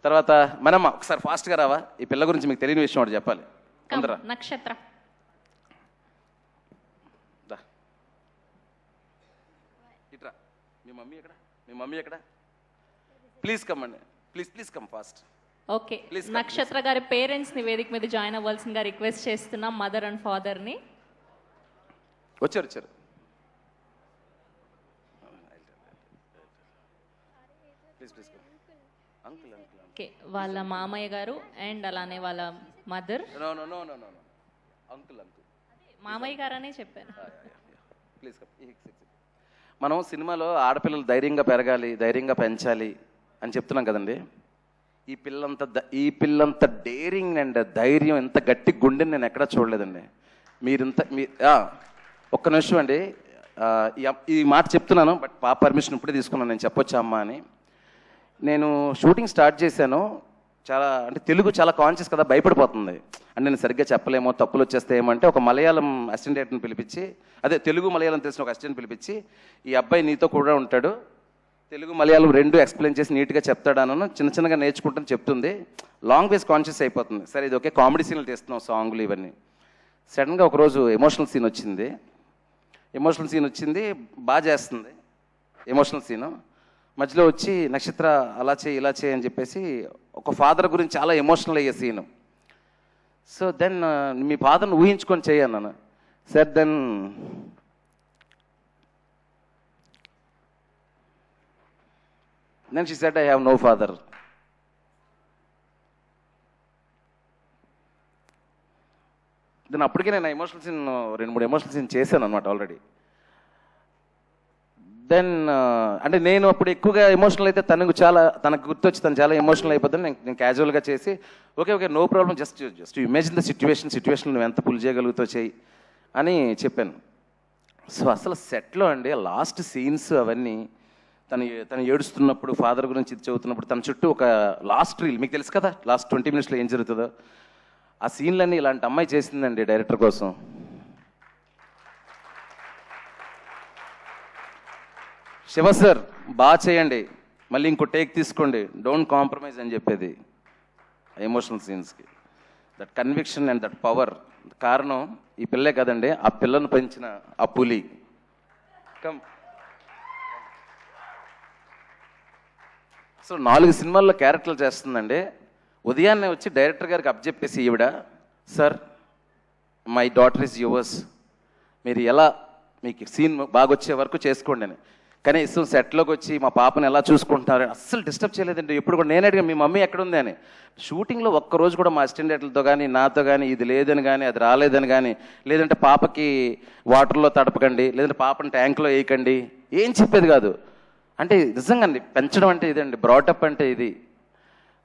తర్వాత మనమ్మ ఒకసారి ఫాస్ట్గా రావా, ఈ పిల్ల గురించి మీకు తెలియని విషయం ఒకటి చెప్పాలి. అందరా నక్షత్ర ఇట్రా. మీ మమ్మీ ఎక్కడ ప్లీజ్ కమ్ అండి, ప్లీజ్ కమ్ ఫాస్ట్. ఓకే, నక్షత్ర గారి పేరెంట్స్ ని వేదిక మీద జాయిన్ అవ్వాల్సిందిగా రిక్వెస్ట్ చేస్తున్నాం, మదర్ అండ్ ఫాదర్ ని. వచ్చారు ఓకే, వాళ్ళ మామయ్య గారు అండ్ అలానే వాళ్ళ మదర్. మామయ్య గారు అనే చెప్పారు. ప్లీజ్ మనం సినిమాలో ఆడపిల్లలు ధైర్యంగా పెరగాలి, ధైర్యంగా పెంచాలి అని చెప్తున్నాం కదండి. ఈ పిల్లంత డేరింగ్ అండ్ ధైర్యం, ఎంత గట్టి గుండెని నేను ఎక్కడా చూడలేదండి. ఒక్క నిమిషం అండి, ఈ మాట చెప్తున్నాను, బట్ పాప పర్మిషన్ ఇప్పుడే తీసుకున్నాను, నేను చెప్పొచ్చా అమ్మా అని. నేను షూటింగ్ స్టార్ట్ చేశాను, చాలా అంటే తెలుగు చాలా కాన్షియస్ కదా, భయపడిపోతుంది. అంటే నేను సరిగ్గా చెప్పలేమో, తప్పులు వచ్చేస్తే ఏమంటే ఒక మలయాళం అసిస్టెంట్ డైరెక్టర్ని పిలిపించి, అదే తెలుగు మలయాళం తెలిసిన ఒక అసిస్టెంట్ పిలిపించి, ఈ అబ్బాయి నీతో కూడా ఉంటాడు, తెలుగు మలయాళం రెండు ఎక్స్ప్లెయిన్ చేసి నీట్గా చెప్తాడను చిన్నగా నేర్చుకుంటాను చెప్తుంది. లాంగ్వేజ్ కాన్షియస్ అయిపోతుంది. సరే ఇది ఓకే, కామెడీ సీన్లు తీస్తున్నాం, సాంగ్లు ఇవన్నీ. సడన్గా ఒకరోజు ఎమోషనల్ సీన్ వచ్చింది, బాగా చేస్తుంది ఎమోషనల్ సీను. మధ్యలో వచ్చి నక్షత్ర అలా చేయి ఇలా చేయి అని చెప్పేసి ఒక ఫాదర్ గురించి చాలా ఎమోషనల్ అయ్యే సీను. సో దెన్ మీ ఫాదర్ని ఊహించుకొని చేయన్నాను. Sir then she said I have no father. Then అప్పటికే నేను ఎమోషనల్ సీన్ 2-3 ఎమోషనల్ సీన్ చేశాను అనమాట ఆల్రెడీ. దెన్ అంటే నేను అప్పుడు ఎక్కువగా ఎమోషనల్ అయితే తనకు గుర్తొచ్చి తను చాలా ఎమోషనల్ అయిపోతుంది. నేను క్యాజువల్గా చేసి okay no problem, just imagine the situation నువ్వు ఎంత పుల్ చేయగలుగుతావు చేయి అని చెప్పాను. సో అసలు సెట్లో అండి లాస్ట్ సీన్స్ అవన్నీ తను ఏడుస్తున్నప్పుడు, ఫాదర్ గురించి ఇది చదువుతున్నప్పుడు, తన చుట్టూ ఒక లాస్ట్ రీల్ మీకు తెలుసు కదా, లాస్ట్ 20 minutesలో ఏం జరుగుతుందో, ఆ సీన్లన్నీ ఇలాంటి అమ్మాయి చేసిందండి డైరెక్టర్ కోసం. శివ సార్ బాగా చేయండి, మళ్ళీ ఇంకో టేక్ తీసుకోండి, డోంట్ కాంప్రమైజ్ అని చెప్పేది ఎమోషనల్ సీన్స్కి. That conviction and that power కారణం ఈ పిల్లే కదండి, ఆ పిల్లను పెంచిన ఆ పులి. కమ్. సో 4 సినిమాల్లో క్యారెక్టర్లు చేస్తుందండి. ఉదయాన్నే వచ్చి డైరెక్టర్ గారికి అప్పచెప్పేసి ఈవిడ, sir my daughter is yours, మీరు ఎలా మీకు సీన్ బాగా వచ్చే వరకు చేసుకోండి అని. కనీసం సెట్లోకి వచ్చి మా పాపను ఎలా చూసుకుంటున్నారు అస్సలు డిస్టర్బ్ చేయలేదండి. ఎప్పుడు కూడా నేను అడిగాను మీ మమ్మీ ఎక్కడుంది అని. షూటింగ్లో ఒక్కరోజు కూడా మా అసిస్టెంట్ డైరెక్టర్లతో కానీ నాతో కానీ ఇది లేదని కానీ అది రాలేదని కానీ, లేదంటే పాపకి వాటర్లో తడపకండి, లేదంటే పాపని ట్యాంక్లో వేయకండి, ఏం చెప్పేది కాదు. అంటే నిజంగా అండి పెంచడం అంటే ఇదండి, బ్రాటప్ అంటే ఇది.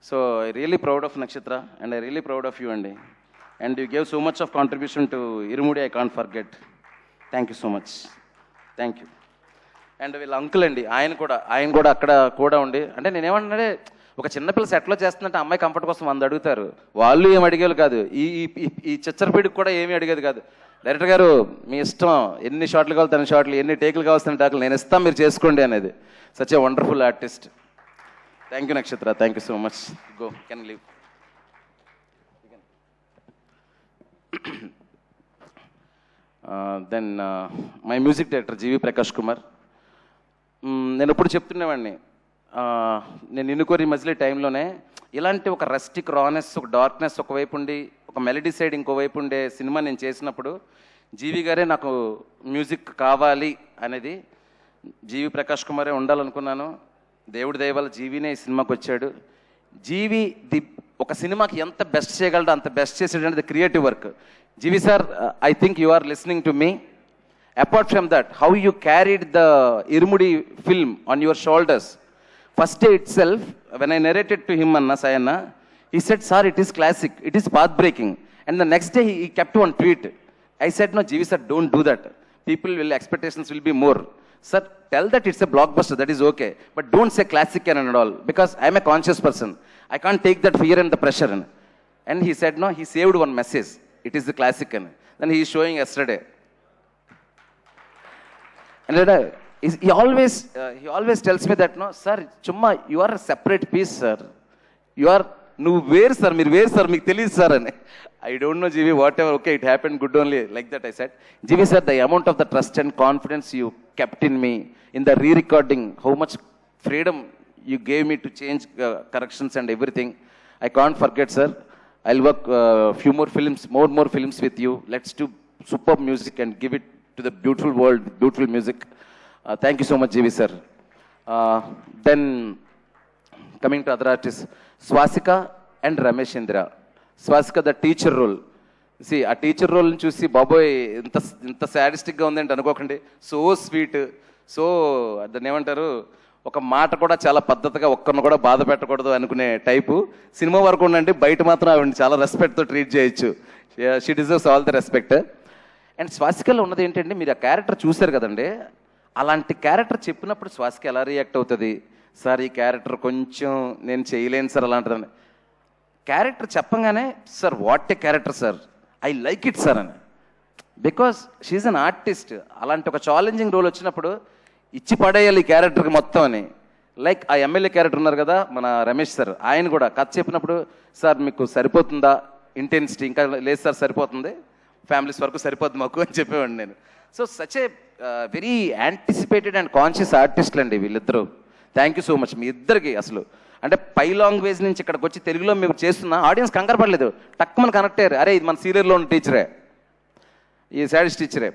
So I really proud of Nakshatra and I really proud of you అండి. And you gave so much of contribution to Irumudi, I can't forget. Thank you so much, thank you. And వీళ్ళ అంకుల్ అండి, ఆయన కూడా అక్కడ కూడా ఉండి, అంటే నేనేమంటే ఒక చిన్నపిల్ల సెట్లో చేస్తుందంటే అమ్మాయి కంఫర్ట్ కోసం 100 అడుగుతారు, వాళ్ళు ఏం అడిగేది కాదు. ఈ చిచ్చరపీడికి కూడా ఏమీ అడిగేది కాదు. డైరెక్టర్ గారు మీ ఇష్టం, ఎన్ని షాట్లు కావాలి తన షాట్లు, ఎన్ని టేకులు కావాల్సిన టేకులు నేను ఇస్తాను, మీరు చేసుకోండి అనేది. Such a wonderful artist. Thank you Nakshatra, thank you so much. Go, can leave. Then my music director GV Prakash Kumar. నేను ఎప్పుడు చెప్తున్నవాడిని, నేను నిన్నుకోరి మజిలీ టైంలోనే ఇలాంటి ఒక రస్టిక్ రానెస్, ఒక డార్క్నెస్ ఒకవైపు ఉండి, ఒక మెలడీ సైడ్ ఇంకోవైపు ఉండే సినిమా నేను చేసినప్పుడు జీవి గారే నాకు మ్యూజిక్ కావాలి అనేది, జీవి ప్రకాష్ కుమారే ఉండాలనుకున్నాను. దేవుడి దయ వల్ల జీవినే ఈ సినిమాకి వచ్చాడు. జీవి ఒక సినిమాకి ఎంత బెస్ట్ చేయగలడో అంత బెస్ట్ చేసేటది creative work. GV sir, I think you are listening to me. Apart from that, how you carried the Irumudi film on your shoulders. First day itself, when I narrated to him, Anna Sayana, he said, sir, it is classic, it is path-breaking. And the next day, he kept one tweet. I said, no, Jeevi sir, don't do that. Expectations will be more. Sir, tell that it's a blockbuster, that is okay. But don't say classic and all, because I'm a conscious person. I can't take that fear and the pressure. And he said, no, he saved one message. It is the classic. Then he is showing yesterday. And he always tells me that, no, sir, chumma, you are a separate piece, sir. నువ్వు వేరు sir, మీరు వేరు sir, మీకు తెలియదు sir అని. I don't know GV, whatever, okay, it happen good only, like that I said. GV sir, the amount of the trust and confidence you kept in me in the re-recording, how much freedom you gave me to change corrections and everything, I can't forget, sir. I'll work few more films, more films with you. Let's do superb music and give it to the beautiful world, beautiful music. Thank you so much, GV sir. Then coming to other artists, Swasika and Ramesh Indra. Swasika, the teacher role. See, ఆ teacher రోల్ని చూసి బాబోయ్ ఇంత సాడిస్టిక్గా ఉందంటే అనుకోకండి. So sweet, so దాన్ని ఏమంటారు, ఒక మాట కూడా చాలా పద్ధతిగా ఒక్కరిని కూడా బాధ పెట్టకూడదు అనుకునే టైపు. సినిమా వరకు ఉండండి, బయట మాత్రం ఆవిడ చాలా రెస్పెక్ట్తో ట్రీట్ చేయొచ్చు. She deserves all the respect. And స్వాసికలో ఉన్నది ఏంటంటే, మీరు ఆ క్యారెక్టర్ చూశారు కదండి, అలాంటి క్యారెక్టర్ చెప్పినప్పుడు స్వాసిక ఎలా రియాక్ట్ అవుతుంది, సార్ ఈ క్యారెక్టర్ కొంచెం నేను చేయలేను సార్ అలాంటిదని. క్యారెక్టర్ చెప్పంగానే, sir what a character sir, I like it sir అని. Because she an artist. అలాంటి ఒక ఛాలెంజింగ్ రోల్ వచ్చినప్పుడు ఇచ్చి పడేయాలి ఈ క్యారెక్టర్కి మొత్తం అని. లైక్ ఆ ఎమ్మెల్యే క్యారెక్టర్ ఉన్నారు కదా మన రమేష్ సార్, ఆయన కూడా కథ చెప్పినప్పుడు, సార్ మీకు సరిపోతుందా ఇంటెన్సిటీ, ఇంకా లేదు సార్ సరిపోతుంది, ఫ్యామిలీస్ వరకు సరిపోతుంది మాకు అని చెప్పేవాడిని నేను. So such a very anticipated and conscious ఆర్టిస్టులు అండి వీళ్ళిద్దరూ. థ్యాంక్ యూ సో మచ్ మీ ఇద్దరికి. అసలు అంటే పై లాంగ్వేజ్ నుంచి ఇక్కడికి వచ్చి తెలుగులో మేము చేస్తున్నా, ఆడియన్స్ కంగారు పడలేదు, టక్కుమని కనెక్ట్ అయ్యారు. అరే ఇది మన సీరియల్లో ఉన్న టీచరే, ఈ సాడిస్ట్ టీచరే.